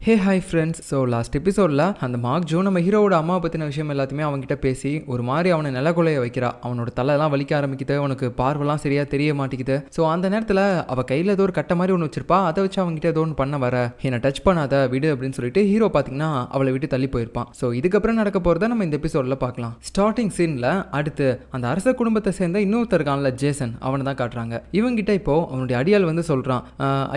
Hey hi friends. So last எபிசோடில் அந்த mark Joe நம்ம ஹீரோவோட அம்மா பற்றின விஷயம் எல்லாத்தையுமே அவங்ககிட்ட பேசி ஒரு மாதிரி அவனை நிலக்குலைய வைக்கிறா. அவனோட தலையெல்லாம் வலிக்க ஆரம்பிக்குது, அவனுக்கு பார்வெல்லாம் சரியாக தெரிய மாட்டேங்குது. ஸோ அந்த நேரத்தில் அவள் கையில் ஏதோ ஒரு கட்டை மாதிரி ஒன்று வச்சிருப்பா. அதை வச்சு அவங்ககிட்ட ஏதோ ஒன்று பண்ண வர, என்னை டச் பண்ணாத விடு அப்படின்னு சொல்லிட்டு ஹீரோ பார்த்தீங்கன்னா அவளை விட்டு தள்ளி போயிருப்பான். ஸோ இதுக்கப்புறம் நடக்க போகிறத நம்ம இந்த எபிசோடில் பார்க்கலாம். ஸ்டார்டிங் சீனில் அடுத்து அந்த அரச குடும்பத்தை சேர்ந்த இன்னொருத்தர் இருக்கான்ல ஜேசன், அவனை தான் காட்டுறாங்க. இவங்கிட்ட இப்போ அவனுடைய அடியால் வந்து சொல்கிறான்,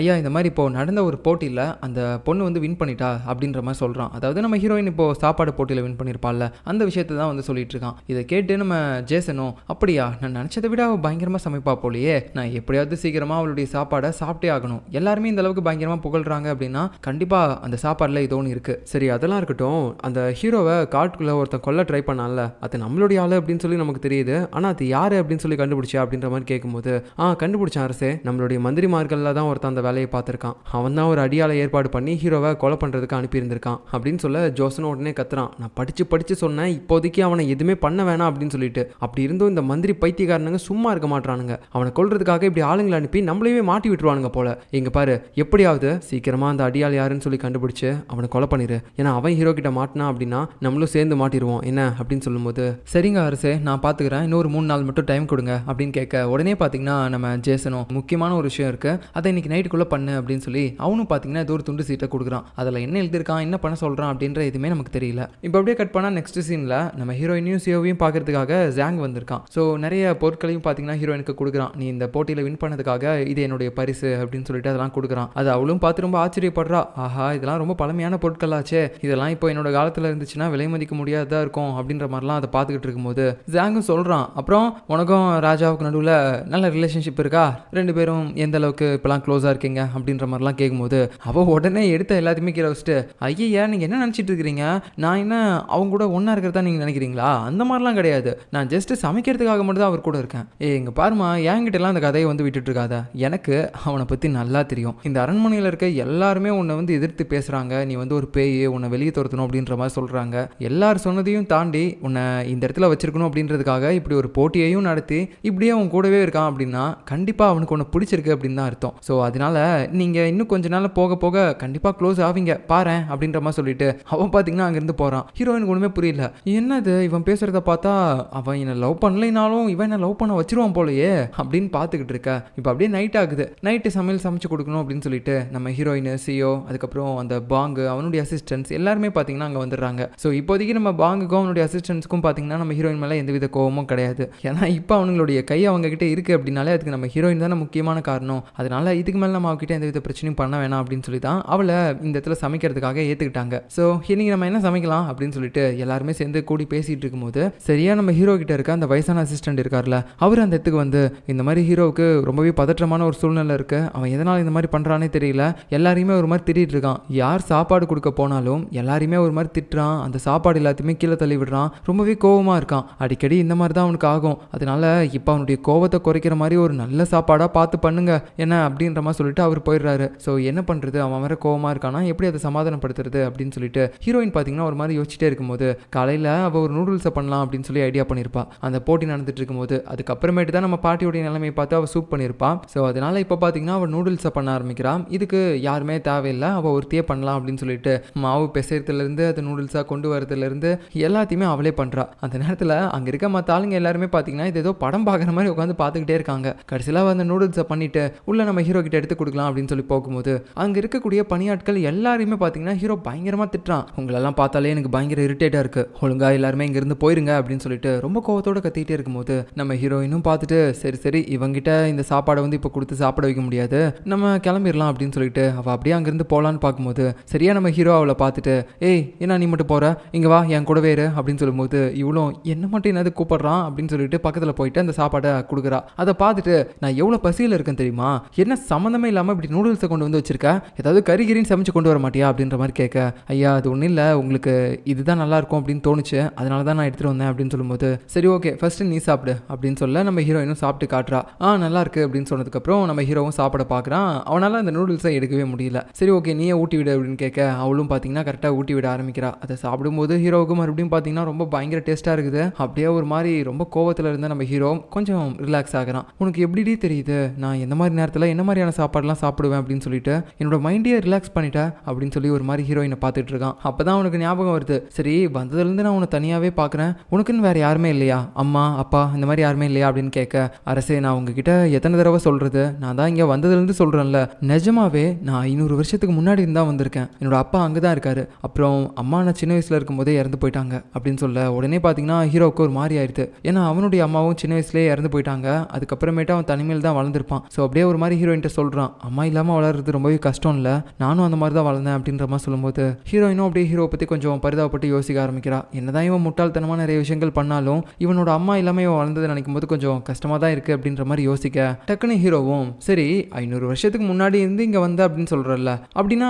ஐயா இந்த மாதிரி இப்போ நடந்த ஒரு போட்டியில் அந்த பொண்ணு வந்து வின் பண்ணிட்டா அப்படின்ற மாதிரி சொல்கிறான். அதாவது நம்ம ஹீரோயின் இப்போ சாப்பாடு போட்டியில் வின் பண்ணியிருப்பாள்ல, அந்த விஷயத்தை தான் வந்து சொல்லிட்டு இருக்கான். இதை கேட்டு நம்ம ஜேசனும், அப்படியா நான் நினச்சதை விட அவள் பயங்கரமாக சமைப்பா போலையே, நான் எப்படியாவது சீக்கிரமாக அவளுடைய சாப்பாடை சாப்பிட்டே ஆகணும். எல்லாருமே இந்த அளவுக்கு பயங்கரமாக புகழ்றாங்க அப்படின்னா கண்டிப்பாக அந்த சாப்பாடில் ஏதோ ஒன்று இருக்குது. சரி அதெல்லாம் இருக்கட்டும், அந்த ஹீரோவை காட்டுக்குள்ளே ஒருத்தன் கொல்ல ட்ரை பண்ணால, அது நம்மளுடைய ஆள் அப்படின்னு சொல்லி நமக்கு தெரியுது, ஆனால் அது யார் அப்படின்னு சொல்லி கண்டுபிடிச்சா அப்படின்ற மாதிரி கேட்கும்போது, கண்டுபிடிச்சான் அரசே, நம்மளுடைய மந்திரிமார்களில் தான் ஒருத்தன் அந்த வேலையை பார்த்துருக்கான். அவன் தான் ஒரு அடியாளை ஏற்பாடு பண்ணி ஹீரோவை கொலை பண்ணுறதுக்கு அனுப்பியிருந்திருக்கான் அப்படின்னு சொல்ல ஜோசன் உடனே கத்துறான், நான் படிச்சு சொன்னேன், இப்போதைக்கு அவனை எதுவுமே பண்ண வேணாம் அப்படின்னு சொல்லிட்டு. அப்படி இருந்தும் இந்த மந்திரி பைத்தியக்காரனுங்க சும்மா இருக்க மாட்டானுங்க, அவனை கொல்றதுக்காக இப்படி ஆளுங்களை அனுப்பி நம்மளையே மாட்டி விட்டுருவானுங்க போல. எங்க பாரு, எப்படியாவது சீக்கிரமா அந்த அடியாள் யாருன்னு சொல்லி கண்டுபிடிச்சு அவனை கொலை பண்ணிரு, ஏன்னா அவன் ஹீரோ கிட்ட மாட்டினா அப்படின்னா நம்மளும் சேர்ந்து மாட்டிடுவோம் என்ன அப்படின்னு சொல்லும்போது, சரிங்க அரசே நான் பாத்துக்கிறேன், இன்னொரு 3 நாள் மட்டும் டைம் கொடுங்க அப்படின்னு கேட்க, உடனே பாத்தீங்கன்னா நம்ம ஜேசனும் முக்கியமான ஒரு விஷயம் இருக்கு, அதை இன்னைக்கு நைட்டுக்குள்ள பண்ணு அப்படின்னு சொல்லி அவனும் பாத்தீங்கன்னா ஏதோ ஒரு துண்டு சீட்டை கொடுக்குறான். அதில் என்ன எழுதியிருக்கான், என்ன பண்ண சொல்கிறான் அப்படின்ற எதுவுமே நமக்கு தெரியல. இப்போ அப்படியே கட் பண்ணால் நெக்ஸ்ட் சீனில் நம்ம ஹீரோயினையும் சியோவையும் பார்க்கறதுக்காக ஜாங் வந்திருக்கான். ஸோ நிறைய பொருட்களையும் பார்த்தீங்கன்னா ஹீரோயினுக்கு கொடுக்குறான். நீ இந்த போட்டியில் வின் பண்ணதுக்காக இது என்னுடைய பரிசு அப்படின்னு சொல்லிட்டு அதெல்லாம் கொடுக்குறான். அது அவளும் பார்த்து ரொம்ப ஆச்சரியப்படுறா, ஆஹா இதெல்லாம் ரொம்ப பழமையான பொருட்களாச்சே, இதெல்லாம் இப்போ என்னோட காலத்தில் இருந்துச்சுன்னா விலை மதிக்க முடியாததாக இருக்கும் அப்படின்ற மாதிரிலாம் அதை பார்த்துக்கிட்டு இருக்கும்போது ஜாங்கும் சொல்கிறான், அப்புறம் உனக்கும் ராஜாவுக்கு நடுவில் நல்ல ரிலேஷன்ஷிப் இருக்கா, 2 பேரும் எந்த அளவுக்கு இப்போலாம் க்ளோஸாக இருக்கீங்க அப்படின்ற மாதிரிலாம் கேட்கும்போது அவள் உடனே எடுத்த எல்லாத்தையுமே கீழே வச்சுட்டு, ஐயா நீங்கள் என்ன நினச்சிட்டு இருக்கிறீங்க, நான் என்ன அவங்க கூட ஒன்றா இருக்கிறதா நீங்கள் நினைக்கிறீங்களா, அந்த மாதிரிலாம் கிடையாது, நான் ஜஸ்ட்டு சமைக்கிறதுக்காக மட்டும் தான் அவர் கூட இருக்கேன். இங்கே பாருமா, என்கிட்டலாம் அந்த கதையை வந்து விட்டுட்டு இருக்காத, எனக்கு அவனை பற்றி நல்லா தெரியும், இந்த அரண்மனையில் இருக்க எல்லாருமே உன்னை வந்து எதிர்த்து பேசுகிறாங்க, நீ வந்து ஒரு பேய், உன்னை வெளியே துரத்தணும் அப்படின்ற மாதிரி சொல்கிறாங்க, எல்லாரும் சொன்னதையும் தாண்டி உன்னை இந்த இடத்துல வச்சிருக்கணும் அப்படின்றதுக்காக இப்படி ஒரு போட்டியையும் நடத்தி இப்படியே அவன் கூடவே இருக்கான் அப்படின்னா கண்டிப்பாக அவனுக்கு ஒன்று பிடிச்சிருக்கு அப்படின்னு தான் அர்த்தம். ஸோ அதனால நீங்கள் இன்னும் கொஞ்ச நாள் போக போக கண்டிப்பாக க்ளோஸ் ஆவீங்க பாரு அப்படின்ற மாதிரி சொல்லிட்டு அவன் பார்த்தீங்கன்னா அங்கேருந்து போகிறான். ஹீரோயினுக்கு ஒன்றுமே புரியல, என்னது இவன் பேசுகிறத பார்த்தா அவன் என்னை லவ் பண்ணலைனாலும் இவன் என்ன லவ் பண்ண வச்சிருவான் போலையே அப்படின்னு பார்த்துக்கிட்டு இருக்க. இப்போ அப்படியே நைட் ஆகுது, நைட்டு சமையல் சமைச்சு கொடுக்கணும் அப்படின்னு சொல்லிட்டு நம்ம ஹீரோயின் சியோ, அதுக்கப்புறம் அந்த பாங்கு அவனுடைய அசிஸ்டன்ஸ் எல்லாருமே பார்த்தீங்கன்னா அங்கே வந்துடுறாங்க. ஸோ இப்போதைக்கு நம்ம பாங்குக்கும் அவனுடைய அசிஸ்டன்ஸுக்கும் பார்த்தீங்கன்னா நம்ம ஹீரோயின் மேலே எந்தவித கோவமும் கிடையாது, ஏன்னா இப்போ அவங்களுடைய கை அவங்க கிட்ட இருக்குது அப்படின்னாலே அதுக்கு நம்ம ஹீரோயின் தானே முக்கியமான காரணம், அதனால இதுக்கு மேலே நம்ம அவகிட்ட எந்தவித பிரச்சனையும் பண்ண வேணாம் அப்படின்னு சொல்லி தான் அவளை இந்த இடத்துல சமைக்கிறதுக்காக ஏற்றுக்கிட்டாங்க. ஸோ இன்னைக்கு நம்ம என்ன சமைக்கலாம் அப்படின்னு சொல்லிட்டு எல்லாருமே சேர்ந்து கூடி பேசிகிட்டு இருக்கும்போது சரியா நம்ம ஹீரோ கிட்ட இருக்க அந்த வயசான அசிஸ்டன்ட் இருக்கார்ல, அவர் அந்த இடத்துக்கு வந்து இந்த மாதிரி ஹீரோவுக்கு ரொம்பவே பதற்றமான ஒரு சூழ்நிலை இருக்கு, அவன் எதனால் இந்த மாதிரி பண்ணுறானே தெரியல, எல்லாரையுமே ஒரு மாதிரி திட்டிகிட்டு இருக்கான், யார் சாப்பாடு கொடுக்க போனாலும் எல்லாரையுமே ஒரு மாதிரி திட்டுறான், அந்த சாப்பாடு எல்லாத்தையுமே கீழே தள்ளி விடுறான், ரொம்பவே கோவமாக இருக்கான், அடிக்கடி இந்த மாதிரி தான் அவனுக்கு ஆகும், அதனால இப்போ அவனுடைய கோவத்தை குறைக்கிற மாதிரி ஒரு நல்ல சாப்பாடாக பார்த்து பண்ணுங்க என்ன அப்படின்ற மாதிரி சொல்லிட்டு அவர் போயிடுறாரு. ஸோ என்ன பண்ணுறது, அவன் வேற கோவமாக இருக்கானா, எப்படி அதை சமாதானப்படுத்துறது அப்படின்னு சொல்லிட்டு ஹீரோயின் பார்த்தீங்கன்னா ஒரு மாதிரி யோசிச்சுட்டே இருக்கும்போது காலையில் அவள் ஒரு நூடுல்ஸை பண்ணலாம் அப்படின்னு சொல்லி ஐடியா பண்ணியிருப்பா. அந்த போட்டி நடந்துட்டு இருக்கும்போது அதுக்கப்புறமேட்டு தான் நம்ம பாட்டியோடைய நிலைமையை பார்த்து அவள் சூப் பண்ணியிருப்பான். ஸோ அதனால இப்போ பார்த்தீங்கன்னா அவள் நூடுல்ஸை பண்ண ஆரம்பிக்கிறான். இதுக்கு யாருமே தேவையில்லை, அவள் ஒருத்தையே பண்ணலாம் அப்படின்னு சொல்லிட்டு மாவு பிசைறதுலேருந்து அது நூடுல்ஸாக கொண்டு வரதுலேருந்து எல்லாத்தையுமே அவளே பண்ணுறா. அந்த நேரத்தில் அங்கே இருக்க மற்ற ஆளுங்க எல்லாருமே பார்த்தீங்கன்னா இது ஏதோ படம் பார்க்குற மாதிரி உட்காந்து பார்த்துக்கிட்டே இருக்காங்க. கடைசியில் அந்த நூடுல்ஸை பண்ணிட்டு உள்ள நம்ம ஹீரோ கிட்ட எடுத்து கொடுக்கலாம் அப்படின்னு சொல்லி போகும்போது அங்கே இருக்கக்கூடிய பணியாட்கள் எல்லாருமே பார்த்தீங்கன்னா ஹீரோ பயங்கரமாக திட்டுறான், உங்களெல்லாம் பார்த்தாலே எனக்கு பயங்கர இரிட்டேட்டாக இருக்குது, ஒழுங்கா எல்லாருமே இங்கேருந்து போயிருங்க அப்படின்னு சொல்லிட்டு ரொம்ப கோவத்தோடு கத்திக்கிட்டே இருக்கும்போது நம்ம ஹீரோயினும் பார்த்துட்டு சரி இவங்கிட்ட இந்த சாப்பாடை வந்து இப்போ கொடுத்து சாப்பிட வைக்க முடியாது, நம்ம கிளம்பிடலாம் அப்படின்னு சொல்லிட்டு அவள் அப்படியே அங்கேருந்து போகலான்னு பார்க்கும்போது சரியா நம்ம ஹீரோ அவளை பார்த்துட்டு, ஏய் என்ன நீ மட்டும் போகிற, இங்கே வா என் கூட வேறு அப்படின்னு சொல்லும்போது இவ்வளோ என்ன மட்டும் என்னது கூப்பிட்றான் அப்படின்னு சொல்லிட்டு பக்கத்தில் போயிட்டு அந்த சாப்பாடை கொடுக்குறா. அதை பார்த்துட்டு நான் எவ்வளோ பசியில் இருக்கேன் தெரியுமா, என்ன சம்மந்தமே இல்லாமல் இப்படி நூடுல்ஸை கொண்டு வந்து வச்சிருக்க, ஏதாவது கறிகிரின்னு சமைச்சு கொண்டு வர மாட்டியா அப்படின்ற மாதிரி கேட்க, ஐயா அது ஒன்றும் இல்லை, உங்களுக்கு இதுதான் நல்லா இருக்கும் அப்படின்னு தோணுச்சு, அதனால தான் நான் எடுத்துகிட்டு வந்தேன் அப்படின்னு சொல்லும்போது சரி ஓகே ஃபர்ஸ்ட் நீ சாப்பிடு அப்படின்னு சொல்ல நம்ம ஹீரோயினும் சாப்பிட்டு காட்டுறா. நல்லா இருக்கு அப்படின்னு சொன்னதுக்கப்புறம் நம்ம ஹீரோவும் சாப்பிட பார்க்குறான். அவனால் அந்த நூடுல்ஸை எடுக்கவே முடியல. சரி ஓகே நீயே ஊட்டி விடு அப்படின்னு கேட்க அவளும் பார்த்தீங்கன்னா கரெக்டாக ஊட்டி விட ஆரம்பிக்கிறா. அதை சாப்பிடும்போது ஹீரோவுக்கு மறுபடியும் பார்த்தீங்கன்னா ரொம்ப பயங்கர டேஸ்ட்டாக இருக்குது. அப்படியே ஒரு மாதிரி ரொம்ப கோவத்தில் இருந்த நம்ம ஹீரோ கொஞ்சம் ரிலாக்ஸ் ஆகிறான். உனக்கு எப்படி தெரியுது நான் எந்த மாதிரி நேரத்தில் என்ன மாதிரியான சாப்பாடுலாம் சாப்பிடுவேன் அப்படின்னு சொல்லிட்டு என்னோட மைண்டையே ரிலாக்ஸ் பண்ணிட்டேன், அப்படின்னு சொல்லி ஒரு மாதிரி ஹீரோயினை பார்த்துட்டு இருக்கான். அப்பதான் அவனுக்கு ஞாபகம் வருது, சரி வந்ததுலேருந்து நான் உன்னை தனியாவே பார்க்குறேன், உனக்குன்னு வேற யாருமே இல்லையா, அம்மா அப்பா இந்த மாதிரி யாருமே இல்லையா அப்படின்னு கேட்க, அரசே நான் உங்ககிட்ட எத்தனை தடவை சொல்றது, நான் தான் இங்கே வந்ததுலேருந்து சொல்கிறேன்ல, நிஜமாவே நான் 500 வருஷத்துக்கு முன்னாடி இருந்தால் வந்திருக்கேன், என்னோட அப்பா அங்கே தான் இருக்காரு, அப்புறம் அம்மா நான் சின்ன வயசில் இருக்கும்போதே இறந்து போயிட்டாங்க அப்படின்னு சொல்ல உடனே பார்த்தீங்கன்னா ஹீரோவுக்கு ஒரு மாதிரி ஆயிடுது. ஏன்னா அவனுடைய அம்மாவும் சின்ன வயசுலேயே இறந்து போயிட்டாங்க, அதுக்கப்புறமேட்டு அவன் தனிமையில் தான் வளர்ந்துருப்பான். ஸோ அப்படியே ஒரு மாதிரி ஹீரோயின்ட்ட சொல்கிறான், அம்மா இல்லாமல் வளர்றது ரொம்பவே கஷ்டம் இல்லை, நானும் அந்த மாதிரி தான் வளர்ந்தேன் அப்படின்ற மாதிரி சொல்லும்போது ஹீரோயினும் அப்படியே ஹீரோவை பற்றி கொஞ்சம் பரிதாபப்பட்டு யோசிக்க ஆரம்பிக்கிறா. என்னதான் இவன் முட்டாள்தனமாக நிறைய விஷயங்கள் பண்ணாலும் இவனோட அம்மா இல்லாமல் இவன் வளர்ந்ததை நினைக்கும் போது கொஞ்சம் கஷ்டமாக தான் இருக்குது அப்படின்ற மாதிரி யோசிக்க, டக்குன்னு ஹீரோவும் சரி 500 வருஷத்துக்கு முன்னாடி இருந்து இங்கே வந்த அப்படின்னு சொல்கிறல்ல, அப்படின்னா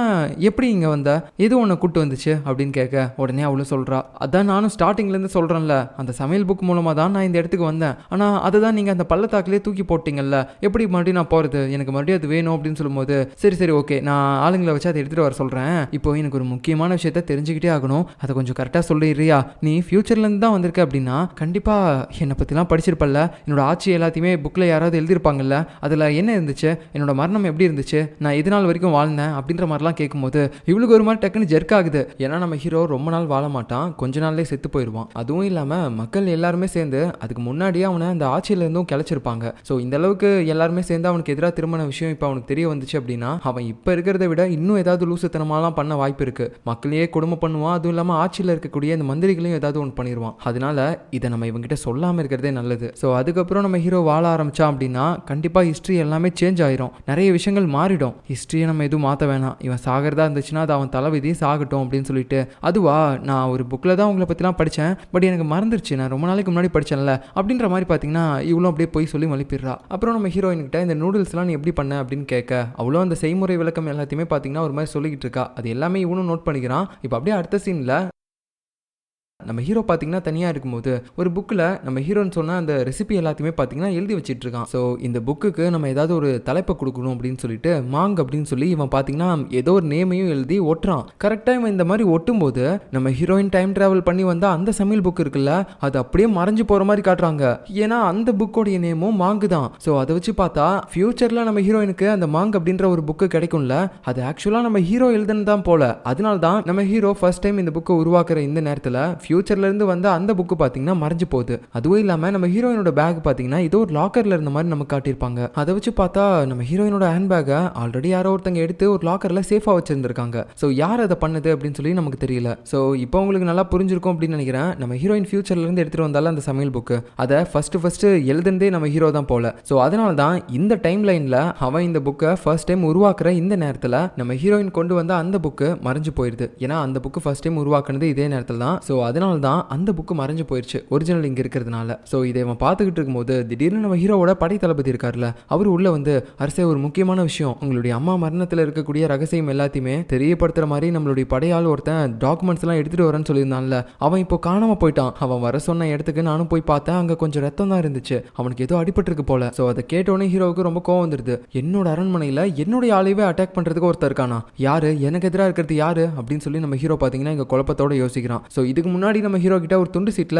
எப்படி இங்கே வந்த, எது உன்னை கூட்டு வந்துச்சு அப்படின்னு கேட்க உடனே அவளும் சொல்கிறா, அதான் நானும் ஸ்டார்டிங்லேருந்து சொல்கிறேன்ல, அந்த சமையல் புக் மூலமாக தான் நான் இந்த இடத்துக்கு வந்தேன், ஆனால் அதை தான் நீங்கள் அந்த பள்ளத்தாக்கிலே தூக்கி போட்டிங்கல்ல, எப்படி மறுபடியும் நான் போகிறது, எனக்கு மறுபடியும் அது வேணும் அப்படின்னு சொல்லும்போது சரி சரி ஓகே நான் ஆளுங்களை வச்சு அதை எடுத்துகிட்டு வர சொல்கிறேன், இப்போ எனக்கு ஒரு முக்கியமான விஷயத்த தெரிஞ்சுக்கிட்டே ஆகணும், அதை கொஞ்சம் கரெக்டாக சொல்லிடுறியா, நீ ஃபியூச்சர்லேருந்து தான் வந்திருக்க அப்படின்னா கண்டிப்பாக என்னை பற்றிலாம் படிச்சிருப்பல்ல, என்னோட ஆட்சி எல்லாத்தையுமே புக்கில் யாராவது எழுதியிருப்பாங்கல்ல, அதில் என்ன இருந்துச்சு, என்னோட மரணம் எப்படி இருந்துச்சு, நான் எது நாள் வரைக்கும் வாழ்ந்தேன் அப்படின்ற மாதிரிலாம் கேட்கும்போது இவளுக்கு ஒரு மாதிரி டக்குன்னு ஜெர்க் ஆகுது. ஏன்னா நம்ம ஹீரோ ரொம்ப நாள் வாழ மாட்டான், கொஞ்ச நாள்லேயே செத்து போயிடுவான். அதுவும் இல்லாமல் மக்கள் எல்லாருமே சேர்ந்து அதுக்கு முன்னாடியே அவனை அந்த ஆட்சியிலேருந்தும் கிளச்சிருப்பாங்க. ஸோ இந்த அளவுக்கு எல்லாருமே சேர்ந்து அவனுக்கு எதிராக திரும்பின விஷயம் இப்போ அவனுக்கு தெரிய வந்துச்சு அப்படின்னா அவன் இப்போ இருக்கிறத விட இன்னும் ஏதாவது லூசுத்தனமாலாம் பண்ண வாய்ப்பு இருக்கு. மக்களையே கொடுமை பண்ணுவான், அதுவும் இல்லாமல் ஆட்சியில் இருக்கக்கூடிய இந்த மந்திரிகளையும் ஏதாவது ஒன்று பண்ணிடுவான். அதனால இதை நம்ம இவங்ககிட்ட சொல்லாமல் இருக்கிறதே நல்லது. ஸோ அதுக்கப்புறம் நம்ம ஹீரோ வாழ ஆரம்பிச்சான் அப்படின்னா கண்டிப்பாக ஹிஸ்ட்ரி எல்லாமே சேஞ்ச் ஆயிரும், நிறைய விஷயங்கள் மாறிடும். ஹிஸ்ட்ரியை நம்ம எதுவும் மாற்ற வேணாம், இவன் சாகிறதா இருந்துச்சுன்னா அது அவன் தலைவிதி, சாகட்டும் அப்படின்னு சொல்லிட்டு, அதுவா நான் ஒரு புக்கில் தான் உங்களை பற்றிலாம் படித்தேன், பட் எனக்கு மறந்துருச்சு, நான் ரொம்ப நாளைக்கு முன்னாடி படித்தேன்ல அப்படின்ற மாதிரி பார்த்தீங்கன்னா இவ்வளோ அப்படியே போய் சொல்லி மலிப்பிடுறா. அப்புறம் நம்ம ஹீரோயின்கிட்ட இந்த நூடுல்ஸ்லாம் நீ எப்படி பண்ண அப்படின்னு கேட்க அவ்வளோ அந்த செய்முறை விளக்கம் எல்லாத்தையுமே பார்த்தீங்கன்னா ஒரு மாதிரி சொல்லிக்கிட்டு இருக்கா. அது எல்லாமே இவனும் நோட் பண்ணிக்கிறான். இப்போ அப்படியே அடுத்த சீனில் நம்ம ஹீரோ பார்த்தீங்கன்னா தனியாக இருக்கும்போது ஒரு புக்கில் நம்ம ஹீரோன்னு சொன்ன அந்த ரெசிபி எல்லாத்தையுமே பார்த்தீங்கன்னா எழுதி வச்சிட்டு இருக்கான். ஸோ இந்த புக்குக்கு நம்ம ஏதாவது ஒரு தலைப்பை கொடுக்கணும் அப்படின்னு சொல்லிட்டு மாங் அப்படின்னு சொல்லி இவன் பார்த்தீங்கன்னா ஏதோ ஒரு நேமையும் எழுதி ஒட்டுறான். கரெக்டாக இவன் இந்த மாதிரி ஒட்டும் போது நம்ம ஹீரோயின் டைம் டிராவல் பண்ணி வந்த அந்த சமையல் புக் இருக்குல்ல, அது அப்படியே மறைஞ்சு போகிற மாதிரி காட்டுறாங்க. ஏன்னா அந்த புக்கோடைய நேமும் மாங்கு தான். ஸோ அதை வச்சு பார்த்தா ஃபியூச்சரில் நம்ம ஹீரோயினுக்கு அந்த மாங் அப்படின்ற ஒரு புக்கு கிடைக்கும்ல, அது ஆக்சுவலாக நம்ம ஹீரோ எழுதுன்னு தான் போல. அதனால தான் நம்ம ஹீரோ ஃபர்ஸ்ட் டைம் இந்த புக்கை உருவாக்குற இந்த நேரத்தில் ஃபியூச்சர்ல இருந்து வந்து அந்த புக்கு பார்த்தீங்கன்னா மறைஞ்சு போகுது. அதுவும் இல்லாமல் நம்ம ஹீரோயினோட பேக் பார்த்தீங்கன்னா ஏதோ ஒரு லாக்கர்ல இருந்த மாதிரி நமக்கு காட்டியிருப்பாங்க. அதை வச்சு பார்த்தா நம்ம ஹீரோயினோட ஹேண்ட் பேக்கை ஆல்ரெடி யாரோ ஒருத்தங்க எடுத்து ஒரு லாக்கர்ல சேஃபாக வச்சிருந்திருக்காங்க. ஸோ யார் அதை பண்ணது அப்படின்னு சொல்லி நமக்கு தெரியல. ஸோ இப்போ உங்களுக்கு நல்லா புரிஞ்சிருக்கும் அப்படின்னு நினைக்கிறேன். நம்ம ஹீரோயின் ஃபியூச்சர்ல இருந்து எடுத்துட்டு வந்தாலும் அந்த சமையல் புக்கு அதை ஃபர்ஸ்ட் எழுதுனதே நம்ம ஹீரோ தான் போல. ஸோ அதனால தான் இந்த டைம் லைன்ல அவன் இந்த புக்கை ஃபர்ஸ்ட் டைம் உருவாக்குற இந்த நேரத்தில் நம்ம ஹீரோயின் கொண்டு வந்த அந்த புக்கு மறைஞ்சு போயிருது. ஏன்னா அந்த புக்கு ஃபர்ஸ்ட் டைம் உருவாக்குனது இதே நேரத்தில் தான். ஸோ அதனால தான் அந்த புக்கு மறைஞ்சு போயிருச்சு ஒரிஜினல் இங்கே இருக்கிறதுனால. ஸோ இதை அவன் பார்த்துக்கிட்டு இருக்கும்போது திடீர்னு நம்ம ஹீரோவோட படை தளபதி இருக்கார்ல, அவர் உள்ள வந்து அரசே ஒரு முக்கியமான விஷயம், உங்களுடைய அம்மா மரணத்தில் இருக்கக்கூடிய ரகசியம் எல்லாத்தையுமே தெரியப்படுத்துற மாதிரி நம்மளுடைய படையால் ஒருத்தன் டாக்குமெண்ட்ஸ் எல்லாம் எடுத்துட்டு வரேன்னு சொல்லியிருந்தான்ல, அவன் இப்போ காணாம போயிட்டான். அவன் வர சொன்ன இடத்துக்கு நானும் போய் பார்த்தேன், அங்கே கொஞ்சம் ரத்தம் தான் இருந்துச்சு, அவனுக்கு ஏதோ அடிபட்டிருக்கு போல. ஸோ அதை கேட்டோடனே ஹீரோவுக்கு ரொம்ப கோவம் வந்துருது. என்னோட அரண்மனையில் என்னுடைய ஆளையவே அட்டாக் பண்ணுறதுக்கு ஒருத்தர் இருக்கானா, யாரு எனக்கு எதிராக இருக்கிறது யாரு அப்படின்னு சொல்லி நம்ம ஹீரோ பார்த்தீங்கன்னா இங்கே குழப்பத்தோட யோசிக்கிறான். ஸோ இதுக்கு முன்னாடி நம்ம ஹீரோ கிட்ட ஒரு துண்டு சீட்டில்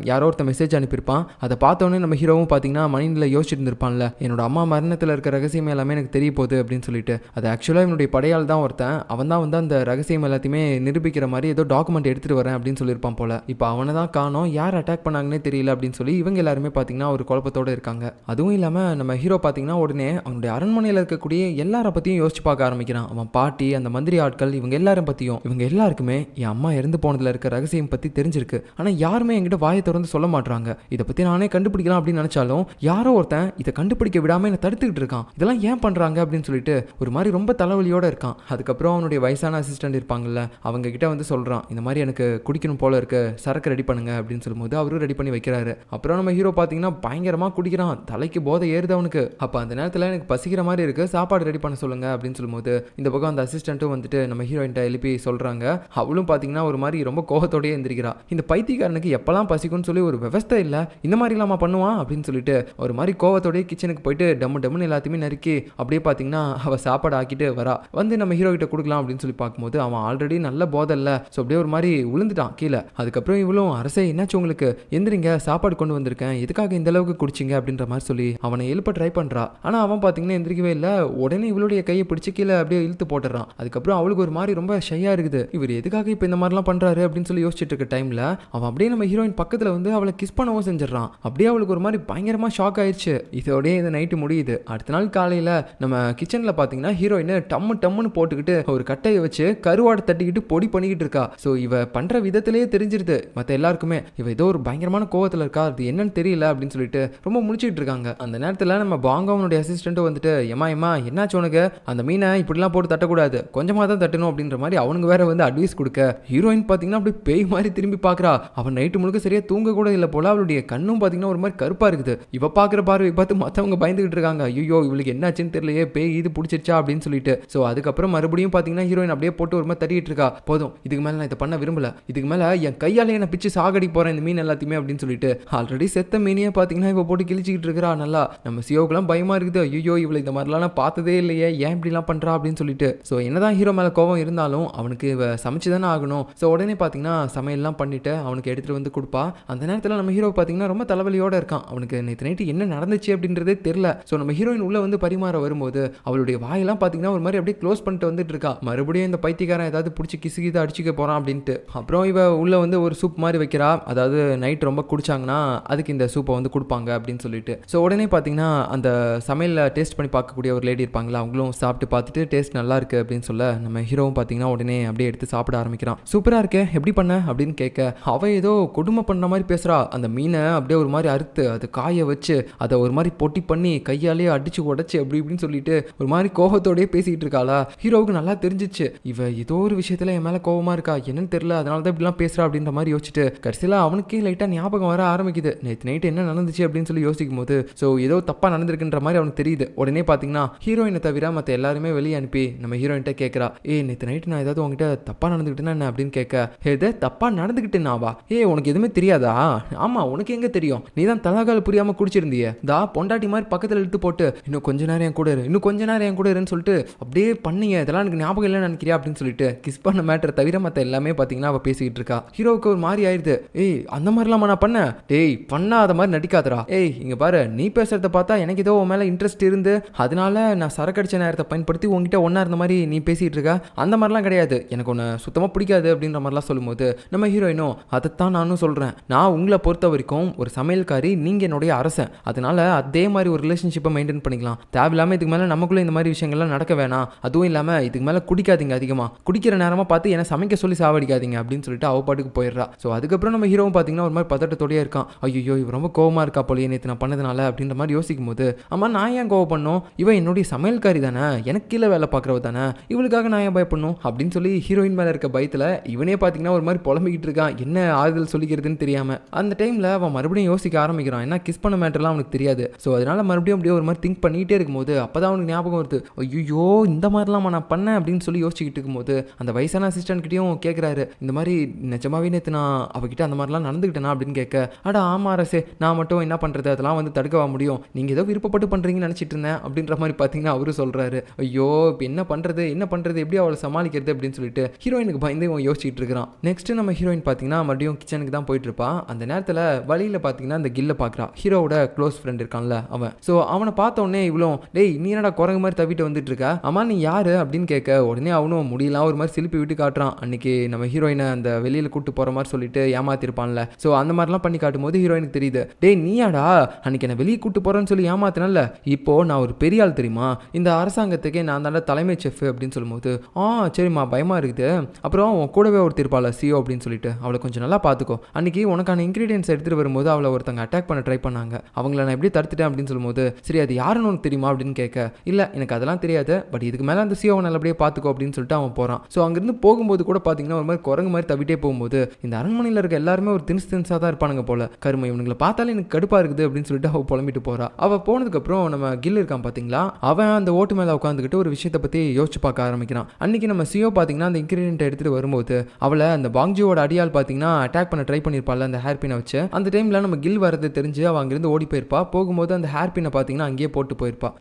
யாரோ ஒருத்தன் மெசேஜ் அனுப்பியிருப்பான். அதை பார்த்தோன்னே நம்ம ஹீரோவும் பார்த்தீங்கன்னா மைண்டில் யோசிச்சுட்டு இருந்திருப்பான்ல, என்னோட அம்மா மரணத்தில் இருக்க ரகசியம் எல்லாமே எனக்கு தெரிய போகுது அப்படின்னு சொல்லிட்டு. அது ஆக்சுவலாக என்னுடைய படையால் தான் ஒருத்தன், அவன் தான் வந்து அந்த ரகசியம் எல்லாத்தையுமே நிரூபிக்கிற மாதிரி ஏதோ டாக்குமெண்ட் எடுத்துட்டு வரேன் அப்படின்னு சொல்லியிருப்பான் போல. இப்போ அவனை தான் காணோம், யார் அட்டாக் பண்ணாங்கன்னே தெரியல அப்படின்னு சொல்லி இவங்க எல்லாருமே பார்த்தீங்கன்னா ஒரு குழப்பத்தோடு இருக்காங்க. அதுவும் இல்லாமல் நம்ம ஹீரோ பார்த்தீங்கன்னா உடனே அவனுடைய அரண்மனையில் இருக்கக்கூடிய எல்லார பற்றியும் யோசிச்சு பார்க்க ஆரம்பிக்கிறான். அவன் பாட்டி, அந்த மந்திரி ஆட்கள், இவங்க எல்லாரும் பற்றியும். இவங்க எல்லாருக்குமே என் அம்மா இறந்து போனதில் இருக்க ரகசியம் பற்றி தெரிஞ்சிருக்கு, ஆனால் யாருமே என்கிட்ட வாயை திறந்து சொல்ல மாட்டாங்க. இதை பற்றி நானே கண்டுபிடிக்கலாம் அப்படின்னு நினச்சாலும் யாரோ ஒருத்தன் இதை கண்டுபிடிக்க விடாமல் என்னை தடுத்துக்கிட்டு இருக்கான். இதெல்லாம் ஏன் பண்ணுறாங்க அப்படின்னு சொல்லிட்டு ஒரு மாதிரி ரொம்ப தலைவலியோடு இருக்கான். அதுக்கப்புறம் அவனுடைய வயசான அசிஸ்டன்ட் இருப்பாங்கல்ல, அவங்க கிட்ட வந்து சொல்கிறான், இந்த மாதிரி எனக்கு குடிக்கணும் போல இருக்கு, சரக்கு ரெடி பண்ணுங்க அப்படின்னு சொல்லும்போது அவரும் ரெடி பண்ணி வைக்கிறாரு. அப்புறம் நம்ம ஹீரோ பார்த்தீங்கன்னா பயங்கரமாக குடிக்கிறான், தலைக்கு போதை ஏறுது அவனுக்கு. அப்போ அந்த நேரத்தில் எனக்கு பசிக்கிற மாதிரி இருக்கு, சாப்பாடு ரெடி பண்ண சொல்லுங்க அப்படின்னு சொல்லும்போது இந்த பக்கம் அந்த அசிஸ்டண்ட்டும் வந்துட்டு நம்ம ஹீரோயின்ட்ட எழுப்பி சொல்கிறாங்க. அவளும் பார்த்தீங்கன்னா ஒரு மாதிரி ரொம்ப கோபத்தோடய எந்திரிக்கிறா. இந்த பைத்தியக்காரனுக்கு எப்பெல்லாம் பசிக்கும்னு சொல்லி ஒரு விவஸ்தை இல்ல, இந்த மாதிரி இல்லாம பண்ணுவான் அப்படின்னு சொல்லிட்டு ஒரு மாதிரி கோவத்தோடய கிச்சனுக்கு போயிட்டு டம்மு டம்முன்னு எல்லாத்தையுமே நறுக்கி அப்படியே பாத்தீங்கன்னா அவ சாப்பாடு ஆக்கிட்டு வரா. வந்து நம்ம ஹீரோ கிட்ட கொடுக்கலாம் அப்படின்னு சொல்லி பார்க்கும்போது அவன் ஆல்ரெடி நல்ல போதல்ல, ஸோ அப்படியே ஒரு மாதிரி விழுந்துட்டான் கீழே. அதுக்கப்புறம் இவளும் அரசே என்னாச்சு உங்களுக்கு, எந்திரிங்க சாப்பாடு கொண்டு வந்திருக்கேன், எதுக்காக இந்த அளவுக்கு குடிச்சிங்க அப்படின்ற மாதிரி சொல்லி அவனை எழுப்ப ட்ரை பண்றா. ஆனா அவன் பாத்தீங்கன்னா எந்திரிக்கவே இல்லை. உடனே இவளுடைய கையை பிடிச்சி கீழே அப்படியே இழுத்து போட்டுறான். அதுக்கப்புறம் அவளுக்கு ஒரு மாதிரி ரொம்ப ஷையா இருக்குது, இவர் எதுக்காக இப்போ இந்த மாதிரிலாம் பண்றாரு அப்படின்னு சொல்லி யோசிச்சுட்டு இருக்க டைம்ல அவன் அப்படியே நம்ம ஹீரோயின் பக்கத்துல வந்து அவளை கிஸ் பண்ணவும் செஞ்சிடறான். அப்படியே அவளுக்கு ஒரு மாதிரி பயங்கரமா ஷாக் ஆயிடுச்சு. இதோடய இந்த நைட்டு முடியுது. அடுத்த நாள் காலையில நம்ம கிச்சன்ல பாத்தீங்கன்னா ஹீரோயின் டம்மு டம்முன்னு போட்டுக்கிட்டு ஒரு கட்டையை வச்சு கருவாடை தட்டிக்கிட்டு பொடி பண்ணிக்கிட்டு இருக்கா. ஸோ இவ பண்ற விதத்திலேயே தெரிஞ்சிருது மற்ற எல்லாருக்குமே இவ ஏதோ ஒரு பயங்கரமான கோவத்தில் இருக்கா, அது என்னன்னு தெரியல அப்படின்னு சொல்லிட்டு ரொம்ப முடிச்சுட்டு இருக்காங்க. அந்த நேரத்தில் நம்ம பாங்கோவனுடைய அசிஸ்டன்ட்டும் வந்துட்டு எம்மா என்னாச்சு உனக்கு, அந்த மீனை இப்படிலாம் போட்டு தட்டக்கூடாது, கொஞ்சமாக தான் தட்டணும் அப்படின்ற மாதிரி அவனுக்கு வேற வந்து அட்வைஸ் கொடுக்க ஹீரோயின் பார்த்தீங்கன்னா அப்படி பேய் மாதிரி திரும்பி பார்க்குறா. அவன் நைட்டு முழுக்க சரியா தூங்க கூட இல்லை போல. அவளுடைய கண்ணும் பார்த்தீங்கன்னா ஒரு மாதிரி கருப்பாக இருக்குது. இவ பார்க்குற பார்வை பார்த்து மற்றவங்க பயந்துகிட்டு இருக்காங்க. ஐயோ இவளுக்கு என்னாச்சுன்னு தெரியலையே, பேய் இது பிடிச்சிருச்சா அப்படின்னு சொல்லிட்டு. ஸோ அதுக்கப்புறம் மறுபடியும் பார்த்தீங்கன்னா ஹீரோயின் அப்படியே போட்டு ஒரு மாதிரி தட்டிட்டு இருக்கா. போதும், இதுக்கு மேலே நான் இதை பண்ண விரும்பல, இதுக்கு மேலே என் கையாலே என்ன பிச்சு சாகடி போகிறேன் இந்த மீன் எல்லாத்தையுமே அப்படின்னு சொல்லிட்டு ஆல்ரெடி செத்த மீனையே பார்த்தீங்கன்னா இவ போட்டு கிழிச்சிக்கிட்டு இருக்கிறா. நல்லா நம்ம சியோக்கெல்லாம் பயமா இருக்குது. ஐயோ இவளை இந்த மாதிரிலாம் நான் பார்த்ததே இல்லையே, ஏன் இப்படிலாம் பண்ணுறா அப்படின்னு சொல்லிட்டு. ஸோ என்னதான் ஹீரோ மேலே கோவம் இருந்தாலும் அவனுக்கு இவ சமைச்சு தானே ஆகணும். ஸோ உடனே பார்த்தீங்கன்னா சமையல்லாம் பண்ணிட்டு அவனுக்கு எடுத்துகிட்டு வந்து கொடுப்பா. அந்த நேரத்தில் நம்ம ஹீரோ பார்த்தீங்கன்னா ரொம்ப தலைவலியோட இருக்கான். அவனுக்கு நேற்று நைட்டு என்ன நடந்துச்சு அப்படின்றதே தெரியல. ஸோ நம்ம ஹீரோயின் உள்ள வந்து பரிமாற வரும்போது அவளுடைய வாயெல்லாம் பார்த்தீங்கன்னா ஒரு மாதிரி அப்படியே க்ளோஸ் பண்ணிட்டு வந்துட்டு இருக்கா. மறுபடியும் இந்த பைத்தியக்காரன் ஏதாவது பிடிச்சி கிசுகித அடிச்சுக்க போறான் அப்படின்ட்டு. அப்புறம் இவ உள்ள வந்து ஒரு சூப் மாதிரி வைக்கிறா. அதாவது நைட் ரொம்ப குடிச்சாங்கன்னா அதுக்கு இந்த சூப்பை வந்து கொடுப்பாங்க அப்படின்னு சொல்லிட்டு. ஸோ உடனே பார்த்தீங்கன்னா அந்த சமையலில் டேஸ்ட் பண்ணி பார்க்கக்கூடிய ஒரு லேடி இருப்பாங்களா, அவங்களும் சாப்பிட்டு பார்த்துட்டு டேஸ்ட் நல்லா இருக்கு அப்படின்னு சொல்ல நம்ம ஹீரோவும் பார்த்தீங்கன்னா உடனே அப்படியே எடுத்து சாப்பிட ஆரம்பிக்கிறான். சூப்பராக இருக்கே, எப்படி பண்ண அப்படின்னு கேட்க அவ ஏதோ கொடுமை பண்ண மாதிரி பேசுறா. அந்த மீனை அப்படியே ஒரு மாதிரி அறுத்து அதை காய வச்சு அதை ஒரு மாதிரி பொட்டி பண்ணி கையாலேயே அடிச்சு உடச்சு அப்படி இப்படின்னு சொல்லிட்டு ஒரு மாதிரி கோபத்தோடய பேசிக்கிட்டு இருக்காளா. ஹீரோவுக்கு நல்லா தெரிஞ்சிச்சு இவ ஏதோ ஒரு விஷயத்துல என் மேலே கோவமா இருக்கா, என்னன்னு தெரியல, அதனால தான் இப்படிலாம் பேசுறா அப்படின்ற மாதிரி யோசிச்சுட்டு கடைசியில் அவனுக்கே லைட்டாக ஞாபகம் வர ஆரம்பிக்குது. நேற்று நைட்டு என்ன நடந்துச்சு அப்படின்னு சொல்லி யோசிக்கும் போது ஸோ ஏதோ தப்பாக நடந்திருக்குன்ற மாதிரி அவனுக்கு தெரியுது. உடனே பார்த்தீங்கன்னா ஹீரோயினை தவிர மற்ற எல்லாருமே வெளியே அனுப்பி நம்ம ஹீரோயின்ட்ட கேட்குறா, நேற்று நைட்டு நான் ஏதாவது உங்ககிட்ட தப்பாக நடந்துக்கிட்டேன்னா என்ன அப்படின்னு கேட்க, எதை தப்பாக நடந்துக்கிட்டேனாவா, உனக்கு எதுவுமே தெரியாதா, ஆமா உனக்கு எங்கே தெரியும், நீ தான் தலகால் புரியாமல் குடிச்சிருந்தியே, தா பொண்டாட்டி மாதிரி பக்கத்தில் இழுத்து போட்டு இன்னும் கொஞ்ச நேரம் என் கூட இரு, இன்னும் கொஞ்ச நேரம் என் கூட இருன்னு சொல்லிட்டு அப்படியே பண்ணீங்க, இதெல்லாம் எனக்கு ஞாபகம் இல்லைன்னு நினைக்கிறியா அப்படின்னு சொல்லிட்டு கிஸ் பண்ண மேட்டரை தவிர மற்ற எல்லாமே பார்த்தீங்கன்னா அவள் பேசிக்கிட்டு இருக்கா. ஹீரோவுக்கு ஒரு மாதிரி ஆயிடுது. அந்த மாதிரிலாம் நான் பண்ண, பண்ணாத மாதிரி நடிக்காதரா, இங்க பாரு, நீ பேசுறத பார்த்தா எனக்கு ஏதோ உன் மேல இன்ட்ரெஸ்ட் இருந்து அதனால நான் சரக்கடிச்ச நேரத்தை பயன்படுத்தி உங்ககிட்ட ஒன்னா இருந்த மாதிரி நீ பேசிட்டு இருக்க, அந்த மாதிரிலாம் கிடையாது, எனக்கு ஒன்று சுத்தமாக பிடிக்காது அப்படின்ற மாதிரிலாம் சொல்லும்போது நம்ம ஹீரோயினும் அதைத்தான் நானும் சொல்றேன், நான் உங்களை பொறுத்த வரைக்கும் ஒரு சமையல்காரி, நீங்க என்னுடைய அரசன், அதனால அதே மாதிரி ஒரு ரிலேஷன்ஷிப்பை மெயின்டைன் பண்ணிக்கலாம், தேவையில்லாம இதுக்கு மேல நமக்குள்ள இந்த மாதிரி விஷயங்கள்லாம் நடக்க வேணாம், அதுவும் இல்லாம இதுக்கு மேல குடிக்காதீங்க, அதிகமா குடிக்கிற நேரமா பார்த்து என்ன சமைக்க சொல்லி சாவடிக்காதீங்க அப்படின்னு சொல்லிட்டு அவ பாட்டுக்கு போயிடுறா. ஸோ அதுக்கப்புறம் நம்ம ஹீரோவும் பார்த்தீங்கன்னா ஒரு மாதிரி பதட்டத்தோடய இருக்கான். ஐயோ இவ ரொம்ப கோவமா இருக்கா போலயே நேற்று நான் பண்ணதுனால அப்படின்ற மாதிரி யோசிக்கும் போது, ஆமா நான் ஏன் கோவம் பண்ணும், இவன் என்னுடைய சமையல்காரி தானே, எனக்கு கீழே வேலை பார்க்குறவ தானே, இவளுக்காக நான் ஏன் பயப்படணும் அப்படின்னு சொல்லி ஹீரோயின் மேலே இருக்க பயத்தில் இவனே பார்த்தீங்கன்னா ஒரு மாதிரி புலம்பிக்கிட்டு இருக்கான், என்ன ஆறுதல் சொல்லிக்கிறதுன்னு தெரியாம. அந்த டைமில் அவன் மறுபடியும் யோசிக்க ஆரம்பிக்கிறான், ஏன்னா கிஸ் பண்ண மேட்டர்லாம் அவனுக்கு தெரியாது. ஸோ அதனால மறுபடியும் அப்படியே ஒரு மாதிரி திங்க் பண்ணிகிட்டே இருக்கும்போது அப்போதான் அவனுக்கு ஞாபகம் வருது, ஐயோ இந்த மாதிரிலாம் நான் பண்ணேன் அப்படின்னு சொல்லி யோசிச்சுக்கிட்டு இருக்கும்போது அந்த வயசான அசிஸ்டன்ட் கிட்டையும் கேட்குறாரு, இந்த மாதிரி நிஜமாவே நேற்று நான் அவகிட்ட அந்த மாதிரிலாம் நடந்துக்கிட்டேனா அப்படின்னு கேட்க, அடா ஆமா அரசே, நான் மட்டும் என்ன பண்ணுறது, அதெல்லாம் வந்து தடுக்கவா முடியும், நீங்கள் ஏதோ விருப்பப்பட்டு பண்ணுறீங்கன்னு நினச்சிட்டு இருந்தேன் அப்படின்ற மாதிரி பார்த்தீங்கன்னா அவரு சொல்கிறாரு. ஐயோ இப்போ என்ன பண்ணுறது எப்படி அவளை சமாளிக்கிறது அப்படின்னு சொல்லிட்டு ஹீரோயினுக்கு பயந்து இவன் யோசிச்சுட்டு இருக்கிறான். நெக்ஸ்ட் நம்ம ஹீரோயின் பார்த்தீங்கன்னா மறுபடியும் கிச்சனுக்கு தான் போயிட்டு இருப்பான். அந்த நேரத்தில் வழியில் பார்த்தீங்கன்னா அந்த கில்லை பார்க்குறா, ஹீரோவோட க்ளோஸ் ஃப்ரெண்ட் இருக்கான்ல அவன். ஸோ அவனை பார்த்த உடனே இவ்வளோ, நீ என்னடா குரங்கு மாதிரி தவிட்டு வந்துட்டு இருக்க, அம்மா நீ யாரு அப்படின்னு கேட்க, உடனே அவனும் முடியலாம் ஒரு மாதிரி சிலிப்பி விட்டு காட்டுறான். அன்னைக்கு நம்ம ஹீரோயினை அந்த வெளியில் கூட்டு போகிற மாதிரி சொல்லிட்டு ஏமாத்திருப்பான்ல, ஸோ அந்த மாதிரிலாம் பண்ணி காட்டும் போது ஹீரோயினுக்கு தெரியுது, நீயாடா அன்னைக்கு என்ன வெளியே கூட்டு போறேன்னு சொல்லி ஏமாத்தினல்ல, இப்போ நான் ஒரு பெரிய ஆள் தெரியுமா, இந்த அரசாங்கத்துக்கே நான் தாண்ட தலைமை செஃப் அப்படின்னு சொல்லும்போது, சரிம்மா பயமா இருக்குது, அப்புறம் உன் கூடவே ஒருத்தர் இருப்பாள் சிஓ அப்படின்னு சொல்லிட்டு அவளை கொஞ்சம் நல்லா பார்த்துக்கோ, அன்னைக்கு உனக்கான இன்கிரீடியன்ஸ் எடுத்துகிட்டு வரும்போது அவளை ஒருத்தங்க அட்டாக் பண்ண ட்ரை பண்ணாங்க, அவங்கள நான் எப்படி தடுத்துட்டேன் அப்படின்னு சொல்லும்போது, சரி அது யாருன்னு உனக்கு தெரியுமா அப்படின்னு கேட்க, இல்லை எனக்கு அதெல்லாம் தெரியாது, பட் இதுக்கு மேலே அந்த சிஓவை நல்லபடியே பார்த்துக்கோ அப்படின்னு சொல்லிட்டு அவன் போகிறான். ஸோ அங்கேருந்து போகும்போது கூட பார்த்தீங்கன்னா ஒரு மாதிரி குரங்கு மாதிரி தவிட்டே போகும்போது இந்த அரண்மனையில் இருக்க எல்லாருமே ஒரு தின்ஸாக தான் இருப்பானுங்க போல, கருமை இவனுங்களை பார்த்தாலே எனக்கு கடுப்பாக இருக்குது அப்படின்னு சொல்லிட்டு அவள் புலம்பிட்டு போகிறா. அவள் போனதுக்கப்புறம் நம்ம கில் இருக்கான் பார்த்தீங்களா, அவன் அந்த ஓட்டு மேலே உட்காந்துக்கிட்டு ஒரு விஷயத்தை பற்றி யோசிச்சு பார்க்க ஆரம்பிக்கிறான். அன்னைக்கு நம்ம சிஓ பார்த்தீங்கன்னா அந்த இன்கிரீடியன்ட் எடுத்துகிட்டு வரும்போது அவளை அந்த பாங்ஜியோட ஹீரோவோட அடியால் பார்த்தீங்கன்னா அட்டாக் பண்ண ட்ரை பண்ணியிருப்பாள் அந்த ஹேர் பினை வச்சு. அந்த டைமில் நம்ம கில் வரது தெரிஞ்சு அவள் அங்கேருந்து ஓடி போயிருப்பா. போகும்போது அந்த ஹேர் பினை பார்த்தீங்கன்னா அங்கேயே போட்டு போயிருப்பா.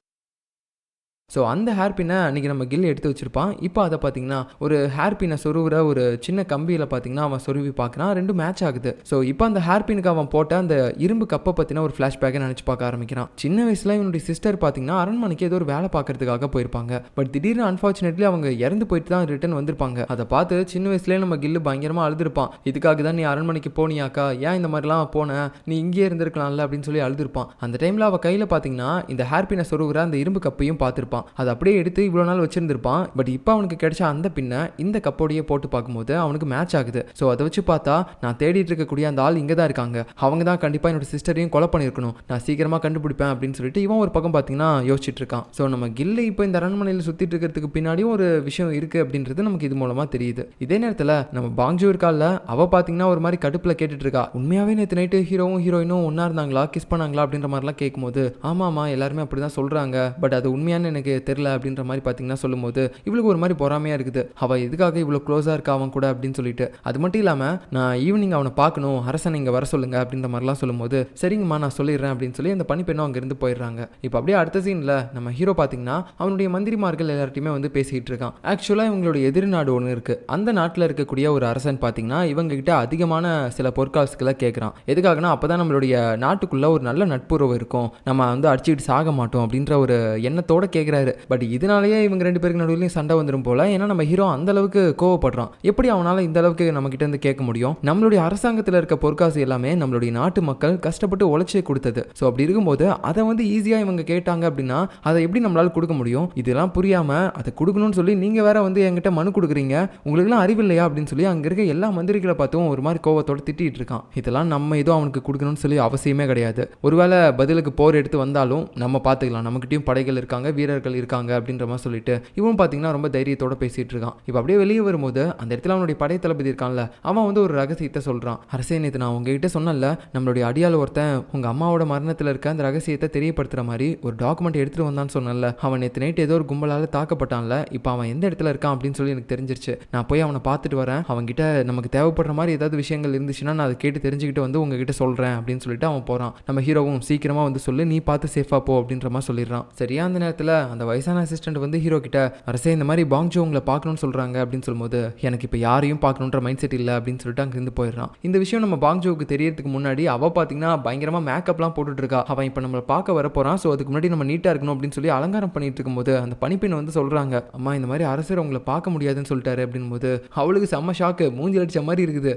ஸோ அந்த ஹேர் பின்னை அன்றைக்கி நம்ம கில் எடுத்து வச்சுருப்பான். இப்போ அதை பார்த்தீங்கன்னா ஒரு ஹேர் பின்னை சொருவுற ஒரு சின்ன கம்பியில் பார்த்தீங்கன்னா அவன் சொருவி பார்க்குறான். ரெண்டும் மேட்ச் ஆகுது. ஸோ இப்போ அந்த ஹேர் பின்னுக்கு அவன் போட்ட அந்த இரும்பு கப்பை பற்றின ஒரு ஃப்ளாஷ்பேக்கை நினச்சி பார்க்க ஆரம்பிக்கிறான். சின்ன வயசில் இவனுடைய சிஸ்டர் பார்த்தீங்கன்னா அரண்மனைக்கு ஏதோ ஒரு வேலை பார்க்கறதுக்காக போயிருப்பாங்க. பட் திடீர்னு அன்ஃபார்ச்சுனேட்லி அவங்க இறந்து போயிட்டு தான் ரிட்டர்ன் வந்திருப்பாங்க. அதை பார்த்து சின்ன வயசுலேயே நம்ம கில்லு பயங்கரமாக அழுதுருப்பான். இதுக்காக தான் நீ அரண்மனைக்கு போனியாக்கா, ஏன் இந்த மாதிரிலாம் போன, நீ இங்கேயே இருந்திருக்கலாம்ல அப்படின்னு சொல்லி அழுதுருப்பான். அந்த டைமில் அவள் கையில் பார்த்தீங்கன்னா இந்த ஹேர் பின்னை சொருவுற அந்த இரும்பு கப்பையும் பார்த்துருப்பான். அதை அப்படியே எடுத்து இவ்வளோ நாள் வச்சிருந்திருப்பான். பட் இப்போ அவனுக்கு கிடைச்ச அந்த பின்னை இந்த கப்போடையே போட்டு பார்க்கும்போது அவனுக்கு மேட்ச் ஆகுது. ஸோ அதை வச்சு பார்த்தா நான் தேடிட்டு இருக்கக்கூடிய அந்த ஆள் இங்கே தான் இருக்காங்க, அவங்க தான் கண்டிப்பாக என்னோட சிஸ்டரையும் கொலை பண்ணியிருக்கணும், நான் சீக்கிரமாக கண்டுபிடிப்பேன் அப்படின்னு சொல்லிட்டு இவன் ஒரு பக்கம் பார்த்தீங்கன்னா யோசிச்சுட்டு இருக்கான். ஸோ நம்ம கில்லு இப்போ இந்த அரண்மனையில் சுற்றிட்டு இருக்கிறதுக்கு பின்னாடியும் ஒரு விஷயம் இருக்குது அப்படின்றது நமக்கு இது மூலமாக தெரியுது. இதே நேரத்தில் நம்ம பாங்ஜூ இருக்கால, அவள் பார்த்தீங்கன்னா ஒரு மாதிரி கடுப்பில் கேட்டுட்டு இருக்கா. உண்மையாகவே நேற்று நைட்டு ஹீரோவும் ஹீரோயினும் ஒன்றா இருந்தாங்களா, கிஸ் பண்ணாங்களா அப்படின்ற மாதிரிலாம் கேட்கும்போது ஆமாம்மா எல்லாருமே அப்படி தான் சொல்கிறாங்க, பட் அது உண்மையானு எனக்கு தெரியல அப்படின்ற மாதிரி பார்த்தீங்கன்னா சொல்லும்போது இவளுக்கு ஒரு மாதிரி பொறாமையாக இருக்குது. அவள் எதுக்காக இவ்வளோ க்ளோஸாக இருக்கா அவன் கூட அப்படின்னு சொல்லிட்டு. அது மட்டும் இல்லாமல் நான் ஈவினிங் அவனை பார்க்கணும், அரசன் இங்கே வர சொல்லுங்க அப்படின்ற மாதிரிலாம் சொல்லும்போது சரிங்கம்மா நான் சொல்லிடுறேன் அப்படின்னு சொல்லி அந்த பணிப்பெண்ணும் அங்கேருந்து போயிடுறாங்க. இப்போ அப்படியே அடுத்த சீனில் நம்ம ஹீரோ பார்த்தீங்கன்னா அவனுடைய மந்திரிமார்கள் எல்லார்ட்டையுமே வந்து பேசிக்கிட்டு இருக்கான். ஆக்சுவலாக இவங்களுடைய எதிர் நாடு ஒன்று இருக்குது. அந்த நாட்டில் இருக்கக்கூடிய ஒரு அரசன் பார்த்தீங்கன்னா இவங்க கிட்ட அதிகமான சில பொற்காசுகளை கேட்குறான். எதுக்காகனா அப்போ தான் நம்மளுடைய நாட்டுக்குள்ளே ஒரு நல்ல நட்புறவு இருக்கும், நம்ம வந்து அடிச்சுக்கிட்டு சாக மாட்டோம் அப்படின்ற ஒரு எண்ணத்தோடு கேட்குறாரு. பட் இதனாலேயே இவங்க ரெண்டு பேருக்கு நடுவுலையும் சண்டை வந்துடும் போல. ஏன்னா நம்ம ஹீரோ அந்த அளவுக்கு கோவப்படுறான். எப்படி அவனால் இந்த அளவுக்கு நம்ம கிட்ட இருந்து கேட்க முடியும்? நம்மளுடைய அரசாங்கத்தில் இருக்க பொற்காசு எல்லாமே நம்மளுடைய நாட்டு மக்கள் கஷ்டப்பட்டு உழைச்சி கொடுத்தது. ஸோ அப்படி இருக்கும்போது அதை வந்து ஈஸியாக இவங்க கேட்டாங்க அப்படின்னா அதை எப்படி நம்மளால கொடுக்க முடியும்? இதெல்லாம் புரியாம அதை கொடுக்கணும்னு சொல்லி நீங்க வேற வந்து என்கிட்ட மனு கொடுக்குறீங்க, உங்களுக்குலாம் அறிவில்லையா அப்படின்னு சொல்லி அங்க இருக்க எல்லா மந்திரிகளை பார்த்தும் ஒரு மாதிரி கோவத்தோட திட்டிட்டு இருக்கான். இதெல்லாம் நம்ம ஏதோ அவனுக்கு கொடுக்கணும்னு சொல்லி அவசியமே கிடையாது. ஒருவேளை பதிலுக்கு போர் எடுத்து வந்தாலும் நம்ம பார்த்துக்கலாம், நம்மகிட்டயும் படைகள் இருக்காங்க, வீரர்கள் இருக்காங்க அப்படின்ற மாதிரி சொல்லிட்டு இவன் பார்த்தீங்கன்னா ரொம்ப தைரியத்தோட பேசிட்டு இருக்கான். இப்போ அப்படியே வெளியே வரும்போது அந்த இடத்துல அவனுடைய படை தளபதி இருக்கான்ல, அவன் வந்து ஒரு ரகசியத்தை சொல்றான். அரசே நேத்து நான் உங்ககிட்ட சொன்னல, நம்மளுடைய அடியால் ஒருத்தன் உங்க அம்மாவோட மரணத்தில் இருக்க அந்த ரகசியத்தை தெரியப்படுத்துற மாதிரி ஒரு டாக்குமெண்ட் எடுத்துட்டு வந்தான்னு சொன்னல, அவன் நேற்று நைட் ஏதோ ஒரு கும்பலால் தாக்கப்பட்டான்ல, இப்போ அவன் எந்த இடத்துல இருக்கான் அப்படின்னு சொல்லி எனக்கு தெரிஞ்சிருச்சு. நான் போய் அவனை பார்த்துட்டு வரேன், அவன்கிட்ட நமக்கு தேவைப்படுற மாதிரி ஏதாவது விஷயங்கள் இருந்துச்சுன்னா நான் அதை கேட்டு தெரிஞ்சுக்கிட்டு வந்து உங்ககிட்ட சொல்றேன் அப்படின்னு சொல்லிட்டு அவன் போறான். நம்ம ஹீரோவும் சீக்கிரமா வந்து சொல்லி நீ பார்த்து சேஃபா போ அப்படின்ற மாதிரி சொல்லிடுறான். சரியா அந்த நேரத்தில் அந்த வயசான அசிஸ்டன்ட் வந்து ஹீரோ கிட்ட அரசே இந்த மாதிரி பாங்ஜோ உங்களை பார்க்கணும்னு சொல்றாங்க அப்படின்னு சொல்லும்போது எனக்கு இப்போ யாரையும் பார்க்கணுன்ற மைண்ட் செட் இல்லை அப்படின்னு சொல்லிட்டு அங்கிருந்து போயிடுறான். இந்த விஷயம் நம்ம பாங்ஜோவுக்கு தெரியறதுக்கு முன்னாடி அவ பார்த்தீங்கன்னா பயங்கரமா மேக்கப்லாம் போட்டுட்டு இருக்கா. அவன் இப்போ நம்மளை பார்க்க வர போறான், ஸோ அதுக்கு முன்னாடி நம்ம நீட்டா இருக்கணும் அப்படின்னு சொல்லி அலங்காரம் பண்ணிட்டு இருக்கும்போது அந்த பணிப்பெண் வந்து சொல்றாங்க, அம்மா இந்த மாதிரி அரசர் உங்களை பார்க்க முடியாதுன்னு சொல்லிட்டாரு அப்படின் போது அவளுக்கு செம்ம ஷாக்கு, மூஞ்சி அடிச்ச மாதிரி இருக்குது.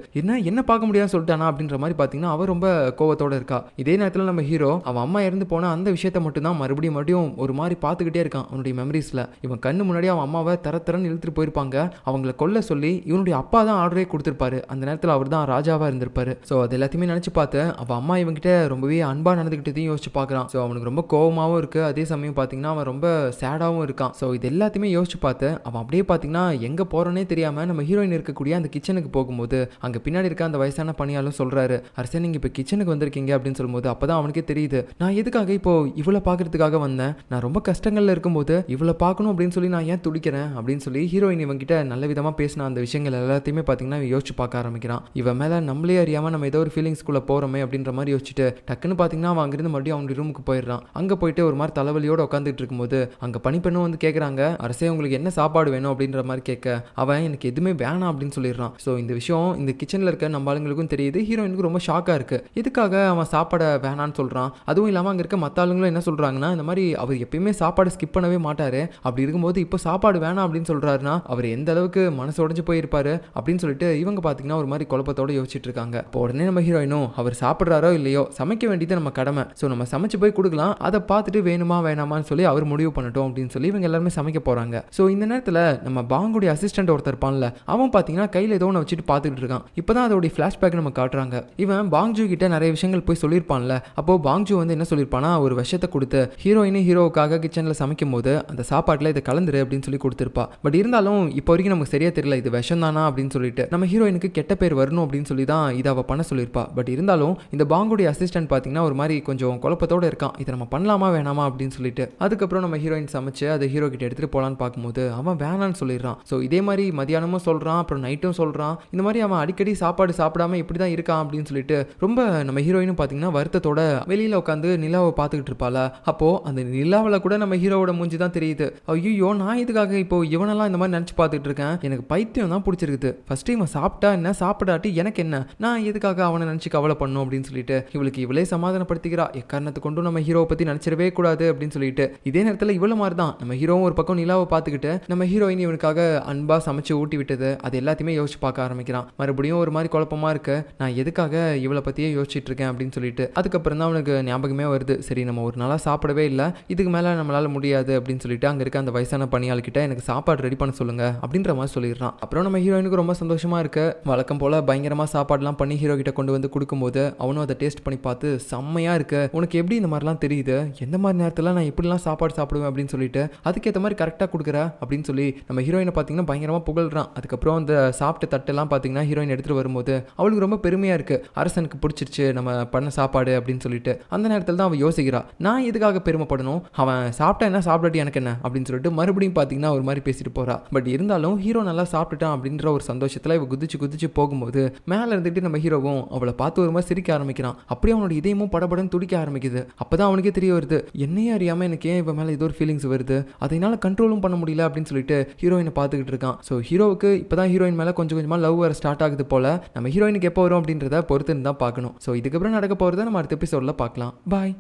என்ன பார்க்க முடியாதுன்னு சொல்லிட்டானா அப்படின்ற மாதிரி பார்த்தீங்கன்னா அவ ரொம்ப கோவத்தோட இருக்கா. இதே நேரத்தில் நம்ம ஹீரோ அவன் அம்மா இறந்து போன அந்த விஷயத்த மட்டும் தான் மறுபடியும் ஒரு மாதிரி பார்த்துக்கிட்டே இருக்கான் அவனுடைய மெமரிஸ்ல. இவன் கண்ணு முன்னாடி அவன் அம்மாவை தரன்னு இழுத்துட்டு போயிருப்பாங்க, அவங்களை கொல்ல சொல்லி இவனுடைய அப்பா தான் ஆர்டரே கொடுத்துருப்பாரு. அந்த நேரத்தில் அவர் தான் ராஜாவா இருந்திருப்பாரு. ஸோ அது எல்லாத்தையுமே நினைச்சு பார்த்து அவன் அம்மா இவங்கிட்ட ரொம்பவே அன்பா நடந்துகிட்டதையும் யோசிச்சு பார்க்குறான். ஸோ அவனுக்கு ரொம்ப கோவமாகவும் இருக்கு, அதே சமயம் பார்த்தீங்கன்னா அவன் ரொம்ப சேடாகவும் இருக்கான். ஸோ இது எல்லாத்தையுமே யோசிச்சு பார்த்து அவன் அப்படியே பார்த்தீங்கன்னா எங்கே போறனே தெரியாம நம்ம ஹீரோயின் இருக்கக்கூடிய அந்த கிச்சனுக்கு போகும்போது அங்கே பின்னாடி இருக்க அந்த வயசான பணியாலும் சொல்றாரு, அரசே நீங்க இப்போ கிச்சனுக்கு வந்திருக்கீங்க அப்படின்னு சொல்லும்போது அப்பதான் அவனுக்கே தெரியுது, நான் எதுக்காக இப்போ இவ்வளோ பார்க்கறதுக்காக வந்தேன், நான் ரொம்ப கஷ்டங்கள்ல இருக்கும்போது இவ்வளோ பார்க்கணும் அப்படின்னு சொல்லி நான் ஏன் துடிக்கிறேன் அப்படின்னு சொல்லி ஹீரோயின் இவங்கிட்ட நல்ல விதமாக பேசின அந்த விஷயங்கள் எல்லாத்தையுமே பார்த்தீங்கன்னா யோசிச்சு பார்க்க ஆரம்பிக்கிறான். இவன் மேலே நம்மளே அறியாமல் நம்ம ஏதோ ஒரு ஃபீலிங்ஸ்குள்ளே போகிறோமே அப்படின்ற மாதிரி யோசிச்சுட்டு டக்குன்னு பார்த்தீங்கன்னா அவன் அங்கிருந்து மறுபடியும் அவனுடைய ரூமுக்கு போயிடுறான். அங்கே போயிட்டு ஒரு மாதிரி தலைவலியோடு உட்காந்துட்டு இருக்கும்போது அங்கே பணிப்பெண்ணும் வந்து கேட்குறாங்க, அரசே உங்களுக்கு என்ன சாப்பாடு வேணும் அப்படின்ற மாதிரி கேட்க அவன் எனக்கு எதுவுமே வேணாம் அப்படின்னு சொல்லிடுறான். ஸோ இந்த விஷயம் இந்த கிச்சனில் இருக்க நம்ம ஆளுங்களுக்கும் தெரியுது, ஹீரோயினுக்கு ரொம்ப ஷாக்காக இருக்கு. இதுக்காக அவன் சாப்பாடை வேணான்னு சொல்கிறான். அதுவும் இல்லாமல் அங்கே இருக்க மற்ற ஆளுங்களும் என்ன சொல்கிறாங்கன்னா, இந்த மாதிரி அவர் எப்பயுமே சாப்பாடு ஸ்கிப் பண்ணவே மாட்டார், அப்படி இருக்கும்போது இப்போ சாப்பாடு வேணாம் அப்படின்னு சொல்கிறாருன்னா அவர் எந்த அளவுக்கு மனசு உடஞ்சு போயிருப்பாரு அப்படின்னு சொல்லிட்டு இவங்க பார்த்தீங்கன்னா ஒரு மாதிரி குழப்பத்தோடு யோசிச்சுட்டு இருக்காங்க. இப்போ உடனே நம்ம ஹீரோயினும் அவர் சாப்பிட்றாரோ இல்லையோ சமைக்க வேண்டியது நம்ம கடமை, ஸோ நம்ம சமைச்சு போய் கொடுக்கலாம், அதை பார்த்துட்டு வேணுமா வேணாமான்னு சொல்லி அவர் முடிவு பண்ணட்டும் அப்படின்னு சொல்லி இவங்க எல்லாருமே சமைக்க போகிறாங்க. ஸோ இந்த நேரத்தில் நம்ம பாங்குடைய அசிஸ்டன்ட் ஒருத்தர் இருப்பான்ல, அவன் பார்த்தீங்கன்னா கையில் ஏதோ ஒன்று வச்சுட்டு பார்த்துட்டு இருக்கான். இப்போ தான் அதோடைய ஃப்ளாஷ்பேக் நம்ம காட்டுறாங்க. இவன் பாங்ஜூ கிட்ட நிறைய விஷயங்கள் போய் சொல்லியிருப்பான்ல, அப்போ பாங்ஜூ வந்து என்ன சொல்லியிருப்பானா, ஒரு விஷயத்தை கொடுத்து ஹீரோவுக்காக கிச்சனில் சமைக்கும் போது அந்த சாப்பாட்டில் இதை கலந்துரு அப்படின்னு சொல்லி கொடுத்துருப்பா. பட் இருந்தாலும் இப்போ வரைக்கும் நமக்கு சரியா தெரியல இது விஷம் தானா அப்படின்னு சொல்லிட்டு. நம்ம ஹீரோயினுக்கு கெட்ட பேர் வரணும் அப்படின்னு சொல்லி தான் இதை அவள் பண்ண சொல்லியிருப்பா. பட் இருந்தாலும் இந்த பாங்குடைய அசிஸ்டன்ட் பார்த்தீங்கன்னா ஒரு மாதிரி கொஞ்சம் குழப்பத்தோடு இருக்கான். இதை நம்ம பண்ணலாமா வேணாமா அப்படின்னு சொல்லிட்டு. அதுக்கப்புறம் நம்ம ஹீரோயின் சமைச்சு அதை ஹீரோ கிட்ட எடுத்துட்டு போகலான்னு பார்க்கும்போது அவன் வேணான்னு சொல்லிடுறான். ஸோ இதே மாதிரி மதியானமும் சொல்கிறான், அப்புறம் நைட்டும் சொல்கிறான். இந்த மாதிரி அவன் அடிக்கடி சாப்பாடு சாப்பிடாம இப்படி தான் இருக்கான் அப்படின்னு சொல்லிட்டு ரொம்ப நம்ம ஹீரோயினும் பார்த்தீங்கன்னா வருத்தத்தோட வெளியில் உட்காந்து நிலாவை பார்த்துக்கிட்டு இருப்பாள. அப்போ அந்த நிலாவில் கூட நம்ம ஹீரோவோட மூஞ்சி தான் தெரியுது. ஐயோ நான் இதுக்காக இப்போ இவனெல்லாம் இந்த மாதிரி நினச்சி பார்த்துட்டு இருக்கேன், எனக்கு பைத்தியம் தான் பிடிச்சிருக்குது. ஃபர்ஸ்ட் இவன் சாப்பிட்டா என்ன சாப்பிடாட்டி எனக்கு என்ன, நான் எதுக்காக அவனை நினச்சி கவலை பண்ணும் அப்படின்னு சொல்லிட்டு இவளுக்கு இவளே சமாதானப்படுத்திக்கிறா. எக்காரணத்தை கொண்டும் நம்ம ஹீரோவை பற்றி நினச்சிடவே கூடாது அப்படின்னு சொல்லிட்டு. இதே நேரத்தில் இவ்வளோ மாதிரி தான் நம்ம ஹீரோவும் ஒரு பக்கம் நிலாவை பார்த்துக்கிட்டு நம்ம ஹீரோயின் இவனுக்காக அன்பா சமைச்சு ஊட்டி விட்டது அது எல்லாத்தையுமே யோசிச்சு பார்க்க ஆரம்பிக்கிறான். மறுபடியும் ஒரு மாதிரி குழப்பமா இருக்கு, நான் எதுக்காக இவளை பற்றியே யோசிச்சுட்டு இருக்கேன் அப்படின்னு சொல்லிட்டு. அதுக்கப்புறம் தான் அவனுக்கு ஞாபகமே வருது, சரி நம்ம ஒரு நாளாக சாப்பிடவே இல்லை, இதுக்கு மேலே நம்மளால முடியாது அப்படின்னு சொல்லிட்டு அங்கே இருக்க அந்த வயசான பணியாளர்கிட்ட எனக்கு சாப்பாடு ரெடி பண்ண சொல்லுங்க அப்படின்ற மாதிரி சொல்லிடுறான். அப்புறம் நம்ம ஹீரோயினுக்கு ரொம்ப சந்தோஷமா இருக்கு. வழக்கம் போல பயங்கரமா சாப்பாடுலாம் பண்ணி ஹீரோ கிட்ட கொண்டு வந்து கொடுக்கும்போது அவனும் அதை டேஸ்ட் பண்ணி பார்த்து செம்மையா இருக்கு, உனக்கு எப்படி இந்த மாதிரிலாம் தெரியுது, எந்த மாதிரி நேரத்தில் நான் எப்படிலாம் சாப்பாடு சாப்பிடுவேன் அப்படின்னு சொல்லிட்டு அதுக்கேற்ற மாதிரி கரெக்டாக கொடுக்குற அப்படின்னு சொல்லி நம்ம ஹீரோயினை பார்த்தீங்கன்னா பயங்கரமாக புகழ்றான். அதுக்கப்புறம் அந்த சாப்பிட்ட தட்டெல்லாம் பார்த்தீங்கன்னா ஹீரோயின் எடுத்துகிட்டு வரும்போது அவளுக்கு ரொம்ப பெருமையாக இருக்கு, அரசனுக்கு பிடிச்சிருச்சு நம்ம பண்ண சாப்பாடு அப்படின்னு சொல்லிட்டு. அந்த நேரத்தில் தான் அவள் யோசிக்கிறா, நான் எதுக்காக பெருமைப்படணும், அவன் சாப்பிட்டா என்ன சாப்பிடாட்டி எனக்கு என்ன அப்படின்னு சொல்லிட்டு மறுபடியும் பார்த்தீங்கன்னா ஒரு மாதிரி பேசிட்டு போறா. பட் இருந்தாலும் ஹீரோ நல்லா சாப்பிட்டுட்டான் அப்படின்ற ஒரு சந்தோஷத்தில் இவ குதிச்சு குதிச்சு போகும்போது மேலே இருந்துட்டு நம்ம ஹீரோவும் அவளை பார்த்து ஒரு மாதிரி சிரிக்க ஆரம்பிக்கிறான். அப்படியே அவனோட இதயமும் படபடன்னு துடிக்க ஆரம்பிக்குது. அப்பதான் அவனுக்கே தெரிய வருது, என்னையே அறியாம எனக்கு ஏன் இவன் மேலே ஏதோ ஒரு ஃபீலிங்ஸ் வருது, அதனால கண்ட்ரோலும் பண்ண முடியல அப்படின்னு சொல்லிட்டு ஹீரோயினை பார்த்துக்கிட்டு இருக்கான். ஸோ ஹீரோவுக்கு இப்போதான் ஹீரோயின் மேலே கொஞ்சம் கொஞ்சமாக லவ் வர ஸ்டார்ட் ஆகுது போல. நம்ம ஹீரோயினுக்கு எப்போ வரும் அப்படின்றத பொறுத்து தான் பார்க்கணும். ஸோ இதுக்கப்புறம் நடக்க போகிறத நம்ம அடுத்த எபிசோடில் பார்க்கலாம். பாய்.